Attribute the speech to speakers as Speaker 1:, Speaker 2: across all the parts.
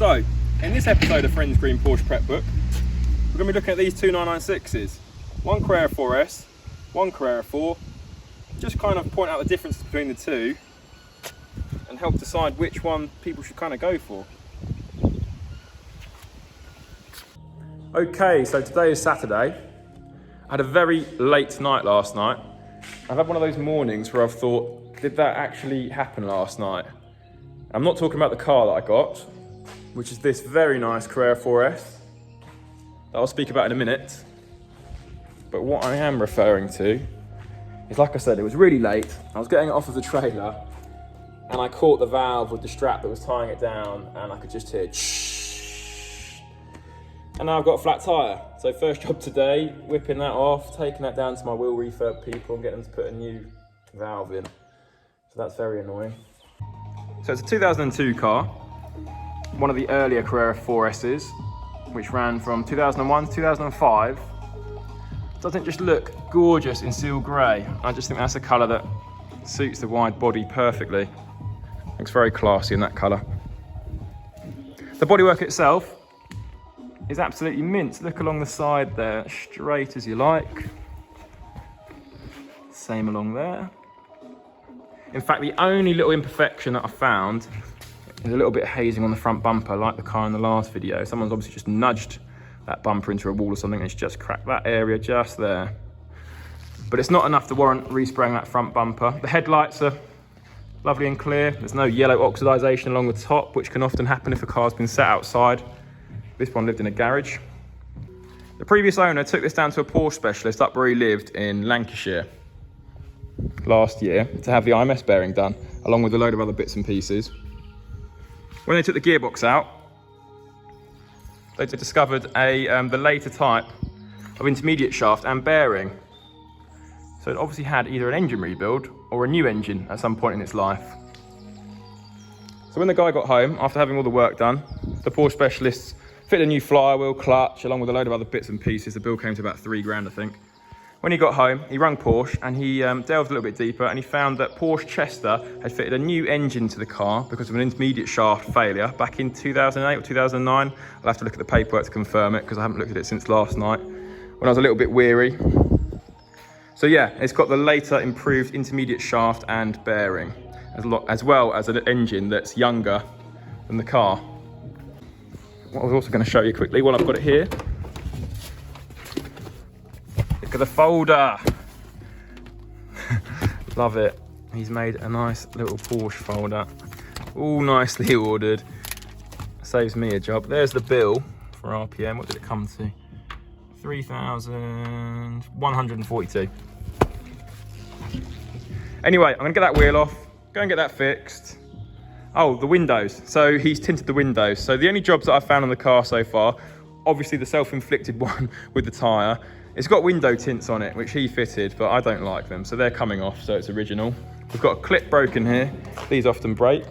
Speaker 1: So, in this episode of Friends Green Porsche Prep Book, we're going to be looking at these two 996s. One Carrera 4S, one Carrera 4. Just kind of point out the difference between the two and help decide which one people should kind of go for. Okay, so today is Saturday. I had a very late night last night. I've had one of those mornings where I've thought, did that actually happen last night? I'm not talking about the car that I got, which is this very nice Carrera 4S that I'll speak about in a minute. But what I am referring to is, like I said, it was really late. I was getting it off of the trailer and I caught the valve with the strap that was tying it down and I could just hear shh. And now I've got a flat tyre. So first job today, whipping that off, taking that down to my wheel refurb people and getting them to put a new valve in. So that's very annoying. So it's a 2002 car, one of the earlier Carrera 4S's, which ran from 2001 to 2005. Doesn't just look gorgeous in seal grey. I just think that's a colour that suits the wide body perfectly. Looks very classy in that colour. The bodywork itself is absolutely mint. Look along the side there, straight as you like. Same along there. In fact, the only little imperfection that I found is a little bit of hazing on the front bumper, like the car in the last video. Someone's obviously just nudged that bumper into a wall or something, and it's just cracked that area just there. But it's not enough to warrant respraying that front bumper. The headlights are lovely and clear. There's no yellow oxidization along the top, which can often happen if a car's been sat outside. This one lived in a garage. The previous owner took this down to a Porsche specialist up where he lived in Lancashire last year to have the IMS bearing done, along with a load of other bits and pieces. When they took the gearbox out, they discovered the later type of intermediate shaft and bearing. So it obviously had either an engine rebuild or a new engine at some point in its life. So when the guy got home, after having all the work done, the Porsche specialists fitted a new flywheel, clutch, along with a load of other bits and pieces. The bill came to about £3,000, I think. When he got home, he rang Porsche and he delved a little bit deeper and he found that Porsche Chester had fitted a new engine to the car because of an intermediate shaft failure back in 2008 or 2009. I'll have to look at the paperwork to confirm it because I haven't looked at it since last night when I was a little bit weary. So yeah, it's got the later improved intermediate shaft and bearing, as well as an engine that's younger than the car. What I was also going to show you quickly while I've got it here. Look at the folder. Love it. He's made a nice little Porsche folder, all nicely ordered. Saves me a job. There's the bill for RPM. What did it come to? 3,142. Anyway, I'm gonna get that wheel off, go and get that fixed. Oh, the windows. So he's tinted the windows. So the only jobs that I've found on the car so far, obviously the self-inflicted one with the tyre. It's got window tints on it, which he fitted, but I don't like them. So they're coming off, so it's original. We've got a clip broken here. These often break.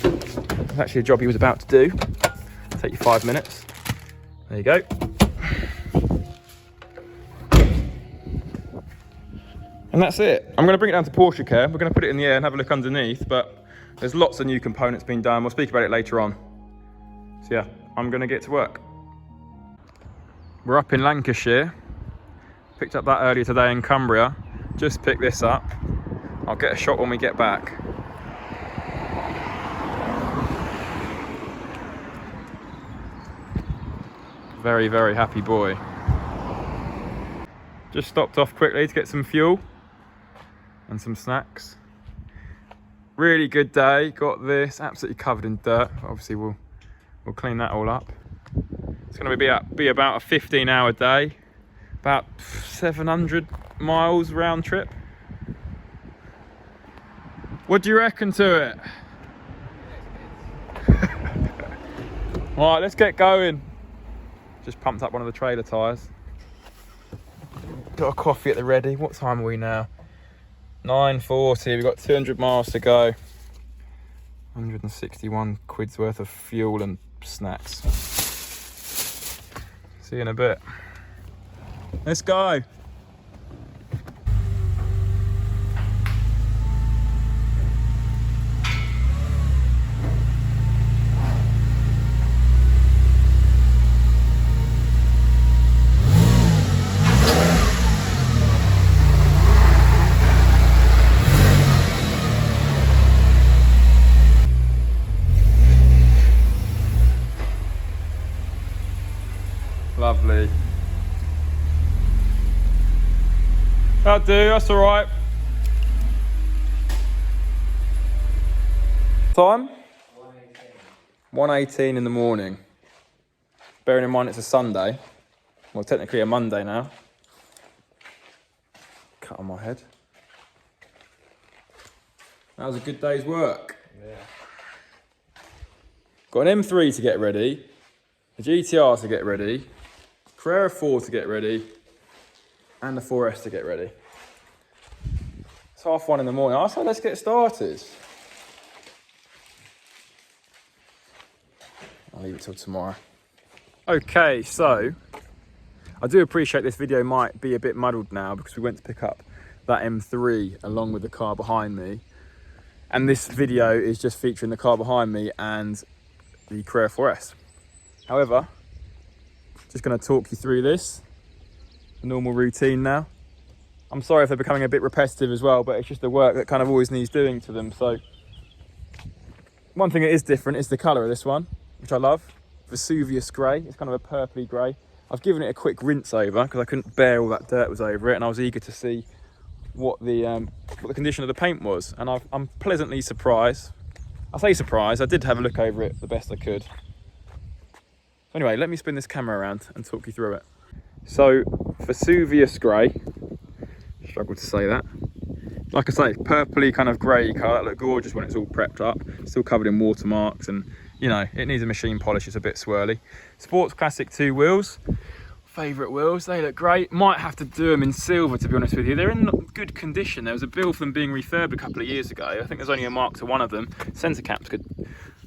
Speaker 1: It's actually a job he was about to do. It'll take you 5 minutes. There you go. And that's it. I'm gonna bring it down to Porsche Care. We're gonna put it in the air and have a look underneath, but there's lots of new components being done. We'll speak about it later on. So yeah, I'm gonna get to work. We're up in Lancashire. Picked up that earlier today in Cumbria. Just picked this up. I'll get a shot when we get back. Very, very happy boy. Just stopped off quickly to get some fuel and some snacks. Really good day. Got this absolutely covered in dirt. Obviously we'll clean that all up. It's going to be about a 15-hour day, about 700 miles round trip. What do you reckon to it? All right, let's get going. Just pumped up one of the trailer tyres. Got a coffee at the ready. What time are we now? 9:40. We've got 200 miles to go. 161 quid's worth of fuel and snacks. See you in a bit. Let's go. Lovely. That'll do, that's all right. Time? 1:18 in the morning. Bearing in mind it's a Sunday. Well, technically a Monday now. Cut on my head. That was a good day's work. Yeah. Got an M3 to get ready, a GTR to get ready, Carrera 4 to get ready, and the 4S to get ready. It's 1:30 in the morning. I said, let's get started. I'll leave it till tomorrow. Okay, so I do appreciate this video might be a bit muddled now because we went to pick up that M3 along with the car behind me. And this video is just featuring the car behind me and the Carrera 4S. However, just going to talk you through this, the normal routine now. I'm sorry if they're becoming a bit repetitive as well, but it's just the work that kind of always needs doing to them. So one thing that is different is the colour of this one, which I love. Vesuvius grey. It's kind of a purpley grey. I've given it a quick rinse over because I couldn't bear all that dirt was over it, and I was eager to see what the condition of the paint was, and I'm pleasantly surprised. I say surprised, I did have a look over it the best I could. So anyway, let me spin this camera around and talk you through it. So, Vesuvius grey, struggle to say that. Like I say, purpley kind of grey colour, that looked gorgeous when it's all prepped up, still covered in watermarks, and you know, it needs a machine polish, it's a bit swirly. Sports Classic 2 wheels. Favourite wheels, they look great. Might have to do them in silver, to be honest with you. They're in good condition. There was a bill for them being refurbed a couple of years ago. I think there's only a mark to one of them. Centre caps could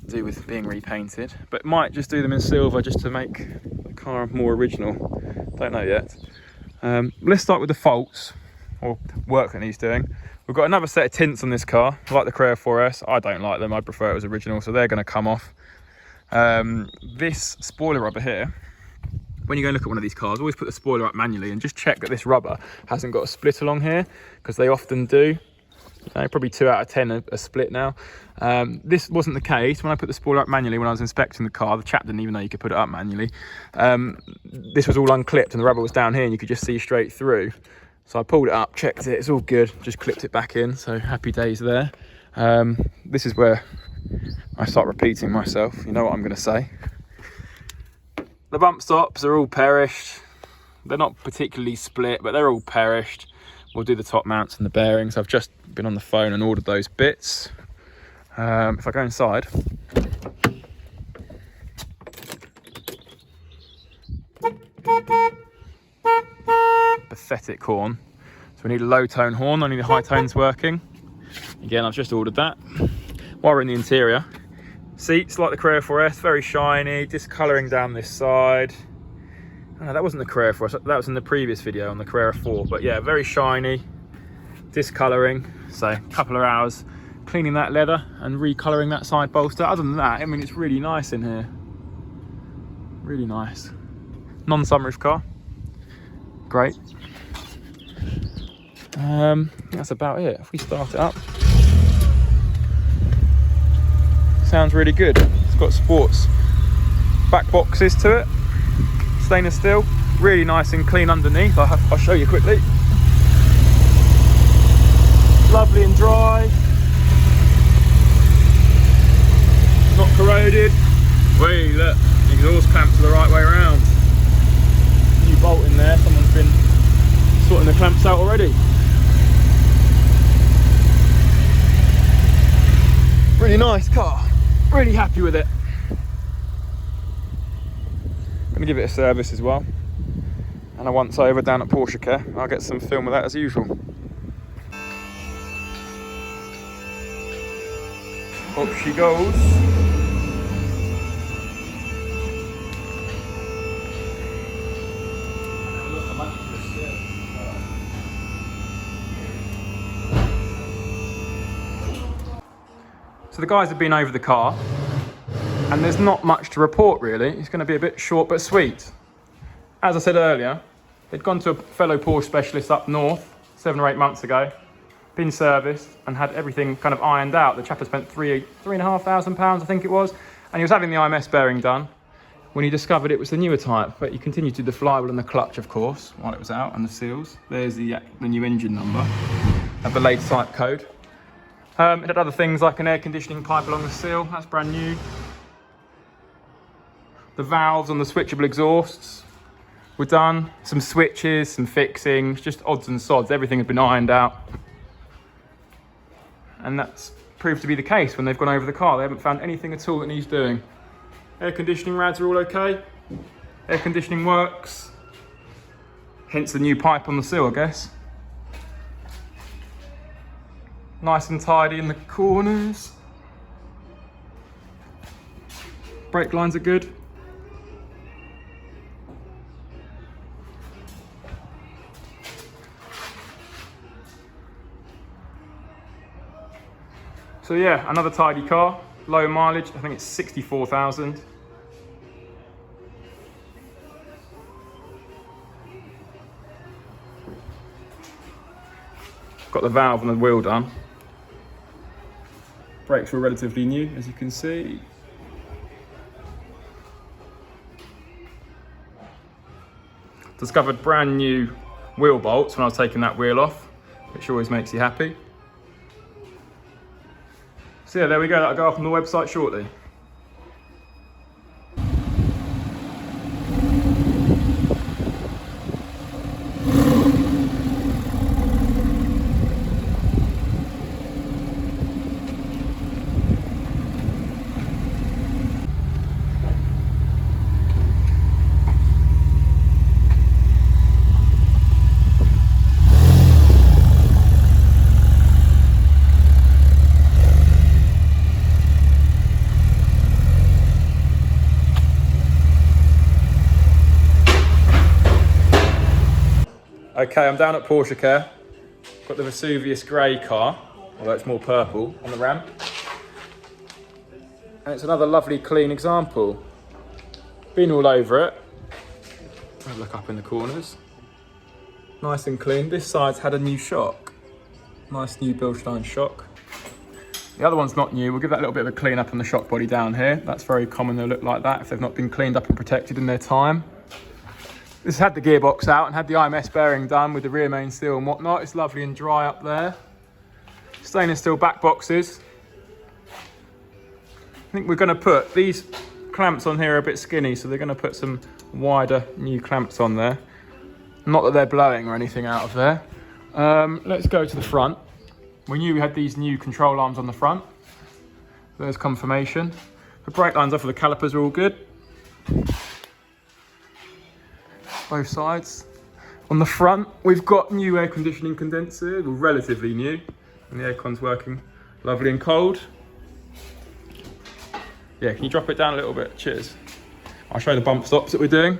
Speaker 1: do with being repainted, but might just do them in silver just to make the car more original. Don't know yet. Let's start with the faults, or work that needs doing. We've got another set of tints on this car, like the Carrera 4S. I don't like them, I prefer it was original, so they're going to come off. This spoiler rubber here, when you go and look at one of these cars, always put the spoiler up manually and just check that this rubber hasn't got a split along here, because they often do. Probably 2 out of 10 are split now. This wasn't the case. When I put the spoiler up manually when I was inspecting the car, the chap didn't even know you could put it up manually. This was all unclipped and the rubber was down here and you could just see straight through. So I pulled it up, checked it, it's all good, just clipped it back in, so happy days there. This is where I start repeating myself, you know what I'm going to say. The bump stops are all perished. They're not particularly split, but they're all perished. We'll do the top mounts and the bearings. I've just been on the phone and ordered those bits. If I go inside, pathetic horn. So we need a low tone horn, only the high tone's working. Again, I've just ordered that. While we're in the interior, seats like the Carrera 4S, very shiny, discolouring down this side. Oh, no, that wasn't the Carrera 4S, that was in the previous video on the Carrera 4, but yeah, very shiny, discolouring. So a couple of hours cleaning that leather and recolouring that side bolster. Other than that, I mean, it's really nice in here. Really nice. Non-sunroof car. Great. That's about it. If we start it up, sounds really good. It's got sports back boxes to it, stainless steel, really nice and clean underneath. I'll show you quickly. Lovely and dry, not corroded. Wait, look, the exhaust clamps are the right way around. New bolt in there, someone's been sorting the clamps out already. Really nice car, really happy with it. I'm gonna give it a service as well. And a once over down at Porsche Care. I'll get some film of that as usual. Up she goes. So the guys have been over the car, and there's not much to report really. It's going to be a bit short but sweet. As I said earlier, they'd gone to a fellow Porsche specialist up north 7 or 8 months ago, been serviced and had everything kind of ironed out. The chap had spent £3,500, I think it was, and he was having the IMS bearing done. when he discovered it was the newer type, but he continued to do the flywheel and the clutch, of course, while it was out, and the seals. There's the new engine number and the latest type code. It had other things like an air conditioning pipe along the seal, that's brand new. The valves on the switchable exhausts were done. Some switches, some fixings, just odds and sods. Everything had been ironed out. And that's proved to be the case when they've gone over the car. They haven't found anything at all that needs doing. Air conditioning rads are all okay. Air conditioning works. Hence the new pipe on the seal, I guess. Nice and tidy in the corners. Brake lines are good. So yeah, another tidy car, low mileage, I think it's 64,000. Got the valve and the wheel done. Brakes were relatively new, as you can see. Discovered brand new wheel bolts when I was taking that wheel off, which always makes you happy. So yeah, there we go, that'll go up on the website shortly. Okay, I'm down at Porsche Care. Got the Vesuvius grey car, although it's more purple, on the ramp. And it's another lovely clean example. Been all over it. Have a look up in the corners. Nice and clean. This side's had a new shock. Nice new Bilstein shock. The other one's not new. We'll give that a little bit of a clean up on the shock body down here. That's very common, they'll look like that if they've not been cleaned up and protected in their time. This had the gearbox out and had the IMS bearing done with the rear main seal and whatnot. It's lovely and dry up there. Stainless steel back boxes. I think we're going to put these clamps on here are a bit skinny, so they're going to put some wider new clamps on there. Not that they're blowing or anything out of there. Let's go to the front. We knew we had these new control arms on the front. There's confirmation. The brake lines off of the calipers are all good. Both sides. On the front, we've got new air conditioning condensers, or relatively new, and the aircon's working lovely and cold. Yeah, can you drop it down a little bit? Cheers. I'll show you the bump stops that we're doing.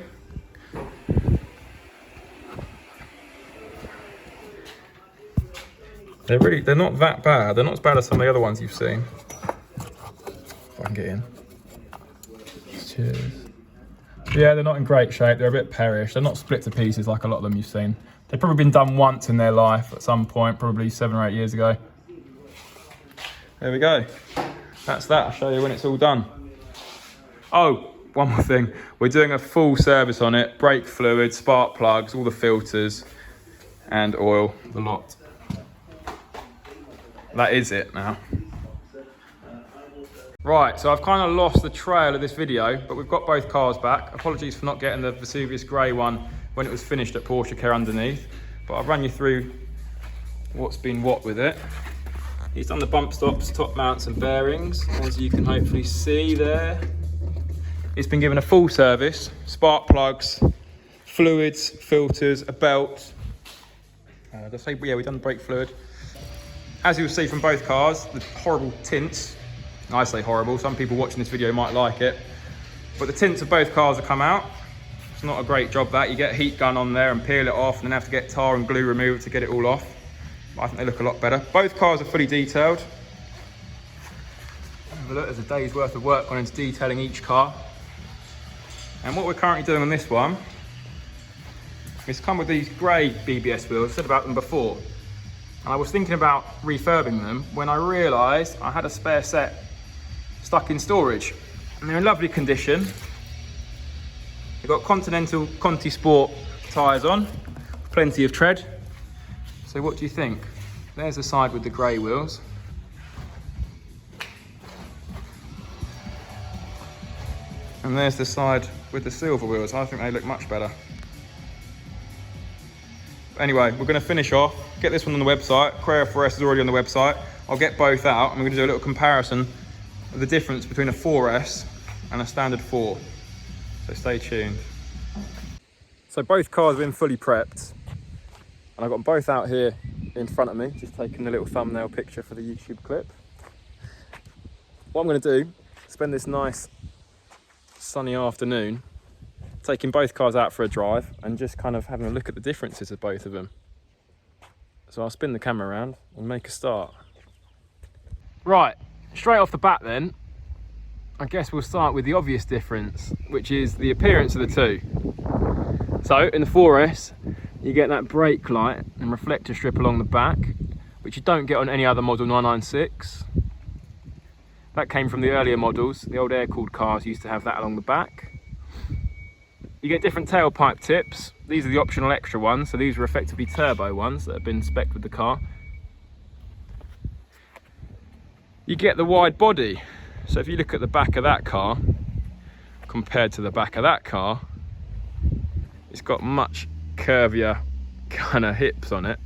Speaker 1: They're not that bad. They're not as bad as some of the other ones you've seen. If I can get in. Cheers. Yeah, they're not in great shape. They're a bit perished. They're not split to pieces like a lot of them you've seen. They've probably been done once in their life at some point, probably 7 or 8 years ago. There we go. That's that. I'll show you when it's all done. Oh, one more thing. We're doing a full service on it. Brake fluid, spark plugs, all the filters, and oil, the lot. That is it now. Right, so I've kind of lost the trail of this video, but we've got both cars back. Apologies for not getting the Vesuvius grey one when it was finished at Porsche Care underneath, but I'll run you through what's been what with it. He's done the bump stops, top mounts and bearings, as you can hopefully see there. It's been given a full service, spark plugs, fluids, filters, a belt. We've done the brake fluid. As you'll see from both cars, the horrible tints. I say horrible, some people watching this video might like it, but the tints of both cars have come out. It's not a great job that. You get a heat gun on there and peel it off and then have to get tar and glue removed to get it all off. But I think they look a lot better. Both cars are fully detailed. Have a look, there's a day's worth of work gone into detailing each car. And what we're currently doing on this one is come with these grey BBS wheels. I said about them before. And I was thinking about refurbing them when I realised I had a spare set stuck in storage. And they're in lovely condition. We've got Continental Conti Sport tyres on, plenty of tread. So what do you think? There's the side with the grey wheels. And there's the side with the silver wheels. I think they look much better. Anyway, we're going to finish off, get this one on the website. Carrera 4S is already on the website. I'll get both out and we're going to do a little comparison of the difference between a 4S and a standard 4. So stay tuned. So both cars have been fully prepped. And I've got them both out here in front of me, just taking a little thumbnail picture for the YouTube clip. What I'm going to do, spend this nice sunny afternoon taking both cars out for a drive and just kind of having a look at the differences of both of them. So I'll spin the camera around and make a start. Right, straight off the bat then, I guess we'll start with the obvious difference, which is the appearance of the two. So in the 4S, you get that brake light and reflector strip along the back, which you don't get on any other model 996. That came from the earlier models. The old air-cooled cars used to have that along the back. You get different tailpipe tips. These are the optional extra ones, so these are effectively turbo ones that have been spec'd with the car. You get the wide body. So if you look at the back of that car, compared to the back of that car, it's got much curvier kind of hips on it.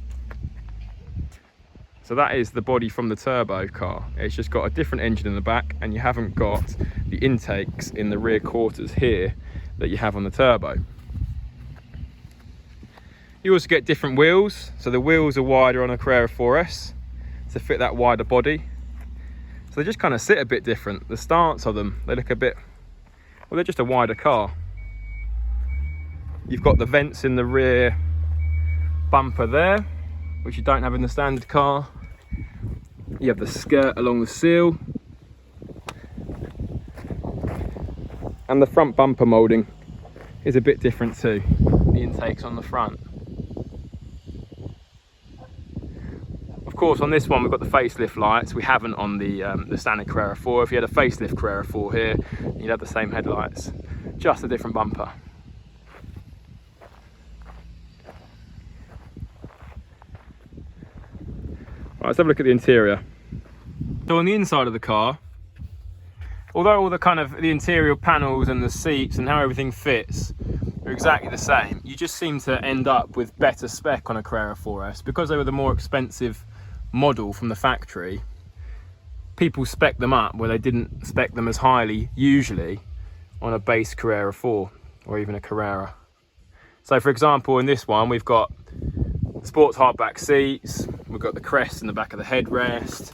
Speaker 1: So that is the body from the turbo car. It's just got a different engine in the back and you haven't got the intakes in the rear quarters here that you have on the turbo. You also get different wheels. So the wheels are wider on a Carrera 4S to fit that wider body. So they just kind of sit a bit different. The stance of them, they look a bit, well, they're just a wider car. You've got the vents in the rear bumper there, which you don't have in the standard car. You have the skirt along the seal. And the front bumper moulding is a bit different too. The intakes on the front. Of course, on this one we've got the facelift lights. We haven't on the standard Carrera 4. If you had a facelift Carrera 4 here, you'd have the same headlights, just a different bumper. Right, let's have a look at the interior. So on the inside of the car, although all the kind of the interior panels and the seats and how everything fits are exactly the same, you just seem to end up with better spec on a Carrera 4S. Because they were the more expensive model from the factory, people spec them up where they didn't spec them as highly usually on a base Carrera 4 or even a Carrera. So for example, in this one we've got sports hardback seats, we've got the crest in the back of the headrest,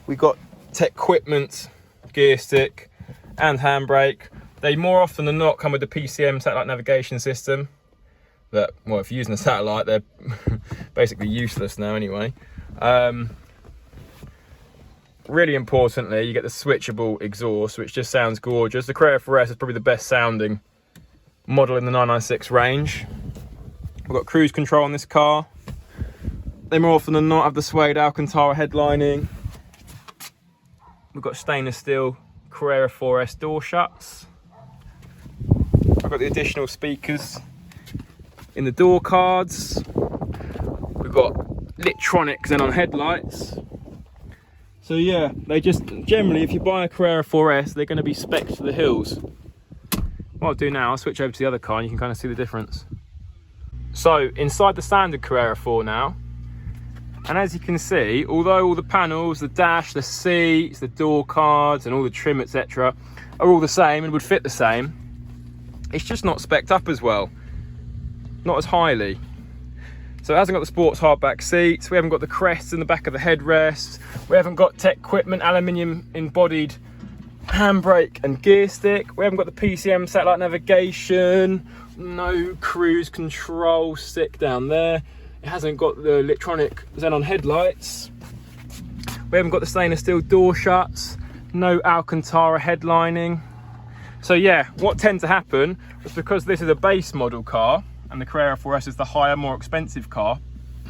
Speaker 1: we've got tech equipment, gear stick and handbrake. They more often than not come with the PCM satellite navigation system that, well, if you're using a satellite, they're basically useless now anyway. Really importantly, you get the switchable exhaust, which just sounds gorgeous. The Carrera 4S is probably the best sounding model in the 996 range. We've got cruise control on this car. They more often than not have the suede Alcantara headlining. We've got stainless steel Carrera 4S door shuts. I've got the additional speakers in the door cards. We've got Litronic xenon headlights. So yeah, they just generally, if you buy a Carrera 4S, they're going to be spec'd to the hills. What I'll do now, I'll switch over to the other car and you can kind of see the difference. So inside the standard Carrera 4 now, and as you can see, although all the panels, the dash, the seats, the door cards and all the trim, etc. are all the same and would fit the same, it's just not spec'd up as well, not as highly. So it hasn't got the sports hardback seats, we haven't got the crests in the back of the headrest, we haven't got tech equipment, aluminium embodied handbrake and gear stick, we haven't got the PCM satellite navigation, no cruise control stick down there, it hasn't got the Litronic xenon headlights, we haven't got the stainless steel door shuts, no Alcantara headlining. So yeah, what tends to happen is because this is a base model car and the Carrera 4S is the higher, more expensive car,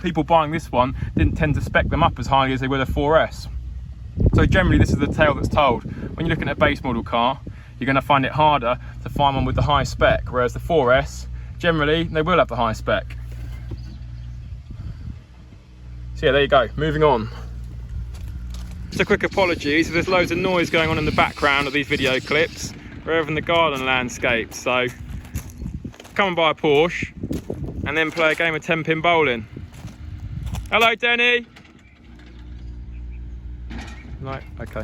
Speaker 1: people buying this one didn't tend to spec them up as highly as they would a 4S. So generally this is the tale that's told. When you're looking at a base model car, you're going to find it harder to find one with the high spec, whereas the 4S, generally, they will have the high spec. So yeah, there you go, moving on. Just a quick apology, so there's loads of noise going on in the background of these video clips. We're over in the garden landscape, so come and buy a Porsche and then play a game of 10-pin bowling. Hello, Denny. Right, okay.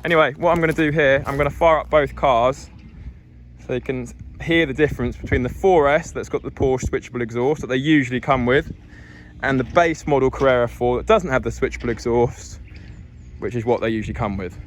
Speaker 1: Anyway, what I'm going to do here, I'm going to fire up both cars so you can hear the difference between the 4S that's got the Porsche switchable exhaust that they usually come with, and the base model Carrera 4 that doesn't have the switchable exhaust, which is what they usually come with.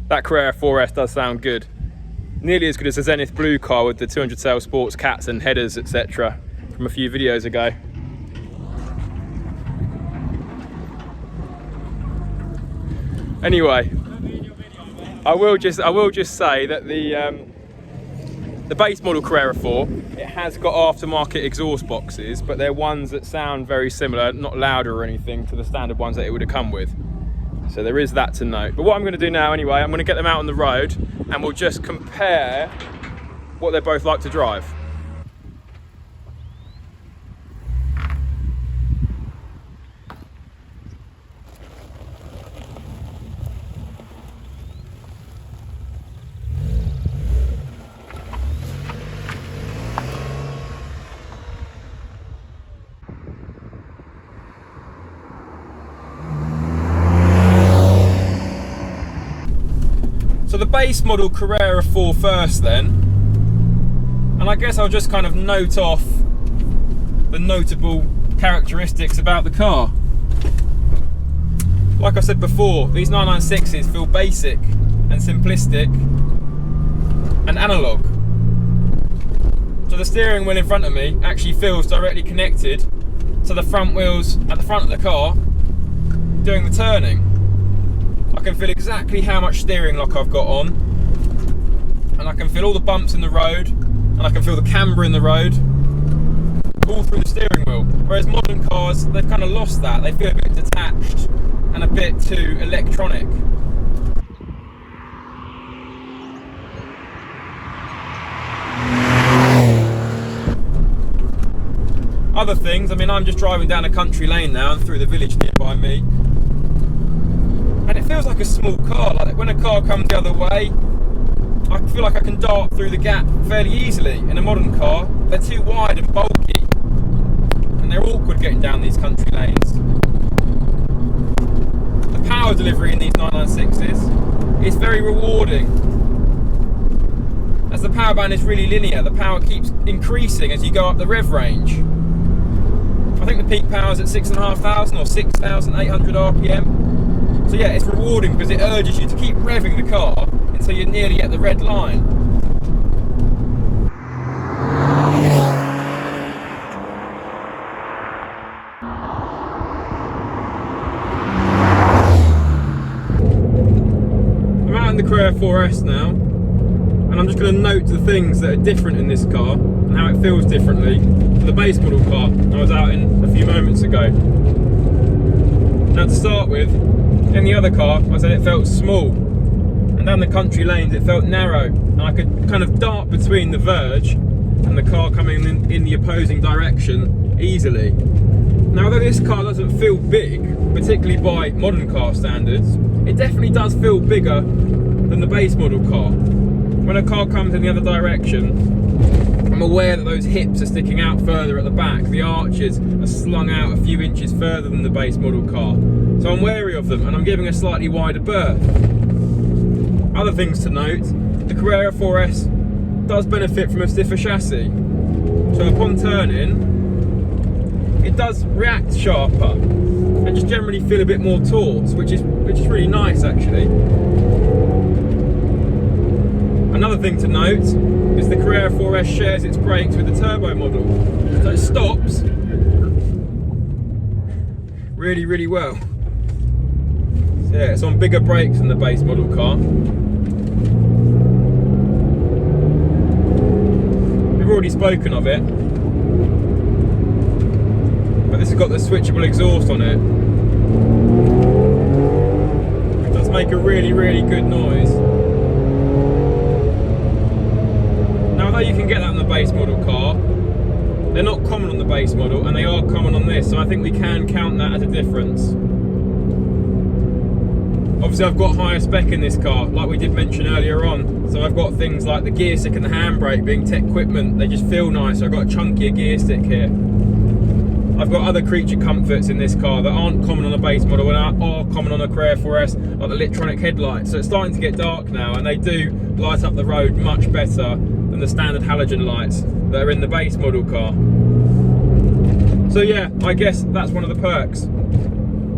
Speaker 1: That Carrera 4S does sound good. Nearly as good as the Zenith Blue car with the 200 cell sports cats and headers, etc. from a few videos ago. Anyway, I will just say that the base model Carrera 4, it has got aftermarket exhaust boxes, but they're ones that sound very similar, not louder or anything, to the standard ones that it would have come with. So there is that to note. But what I'm going to do now anyway, I'm going to get them out on the road and we'll just compare what they're both like to drive. So the base model Carrera 4 first then, and I guess I'll just kind of note off the notable characteristics about the car. Like I said before, these 996s feel basic and simplistic and analog. So the steering wheel in front of me actually feels directly connected to the front wheels at the front of the car doing the turning. I can feel exactly how much steering lock I've got on, and I can feel all the bumps in the road, and I can feel the camber in the road, all through the steering wheel. Whereas modern cars, they've kind of lost that. They feel a bit detached and a bit too electronic. Other things, I mean, I'm just driving down a country lane now and through the village nearby me. And it feels like a small car. Like when a car comes the other way, I feel like I can dart through the gap fairly easily. In a modern car, they're too wide and bulky, and they're awkward getting down these country lanes. The power delivery in these 996s is very rewarding. As the power band is really linear, the power keeps increasing as you go up the rev range. I think the peak power is at 6,500 or 6,800 RPM. So yeah, it's rewarding because it urges you to keep revving the car until you're nearly at the red line. I'm out in the Carrera 4S now, and I'm just going to note the things that are different in this car and how it feels differently to the base model car I was out in a few moments ago. Now to start with, in the other car, I said it felt small, and down the country lanes it felt narrow, and I could kind of dart between the verge and the car coming in the opposing direction easily. Now although this car doesn't feel big, particularly by modern car standards, it definitely does feel bigger than the base model car. When a car comes in the other direction, I'm aware that those hips are sticking out further at the back, the arches are slung out a few inches further than the base model car. So I'm wary of them and I'm giving a slightly wider berth. Other things to note, the Carrera 4S does benefit from a stiffer chassis. So upon turning, it does react sharper and just generally feel a bit more taut, which is which is really nice actually. Another thing to note is the Carrera 4S shares its brakes with the turbo model, so it stops really, really well. So yeah, it's on bigger brakes than the base model car. We've already spoken of it, but this has got the switchable exhaust on it. It does make a really, really good noise. Now, although you can get that on the base model car, they're not common on the base model, and they are common on this, so I think we can count that as a difference. Obviously, I've got higher spec in this car, like we did mention earlier on. So I've got things like the gear stick and the handbrake being tech equipment. They just feel nicer. I've got a chunkier gear stick here. I've got other creature comforts in this car that aren't common on a base model and are common on a Carrera 4S, like the electronic headlights. So it's starting to get dark now, and they do light up the road much better than the standard halogen lights that are in the base model car. So yeah, I guess that's one of the perks.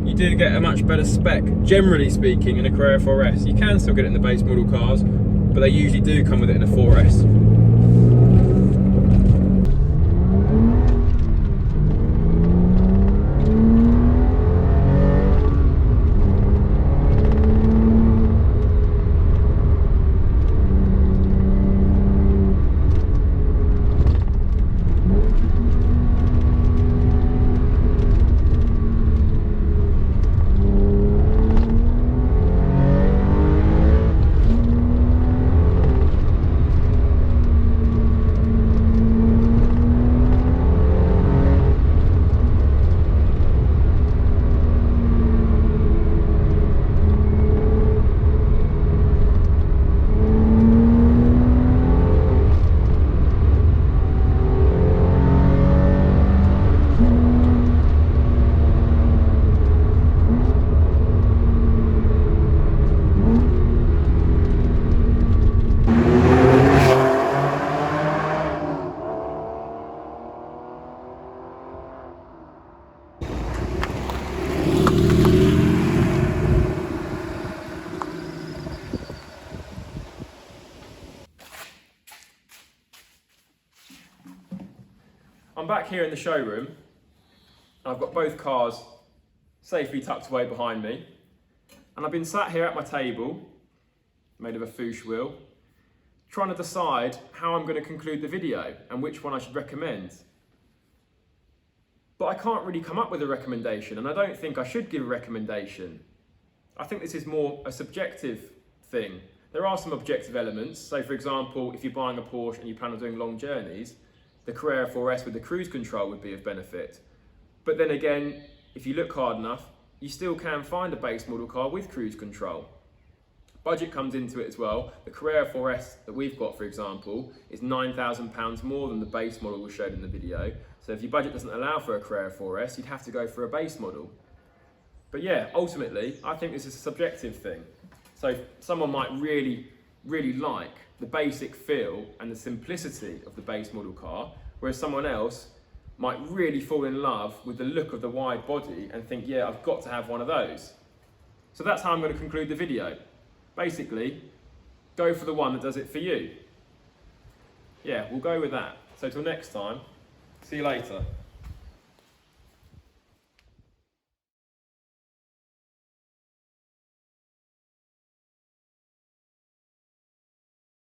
Speaker 1: You do get a much better spec, generally speaking, in a Carrera 4S. You can still get it in the base model cars, but they usually do come with it in a 4S. I'm back here in the showroom. I've got both cars safely tucked away behind me. And I've been sat here at my table, made of a fouche wheel, trying to decide how I'm going to conclude the video and which one I should recommend. But I can't really come up with a recommendation, and I don't think I should give a recommendation. I think this is more a subjective thing. There are some objective elements. So for example, if you're buying a Porsche and you plan on doing long journeys, the Carrera 4S with the cruise control would be of benefit. But then again, if you look hard enough, you still can find a base model car with cruise control. Budget comes into it as well. The Carrera 4S that we've got, for example, is £9,000 more than the base model we showed in the video. So if your budget doesn't allow for a Carrera 4S, you'd have to go for a base model. But yeah, ultimately, I think this is a subjective thing. So someone might really like the basic feel and the simplicity of the base model car, whereas someone else might really fall in love with the look of the wide body and think, yeah, I've got to have one of those. So that's how I'm going to conclude the video. Basically, go for the one that does it for you. Yeah, we'll go with that. So till next time, see you later.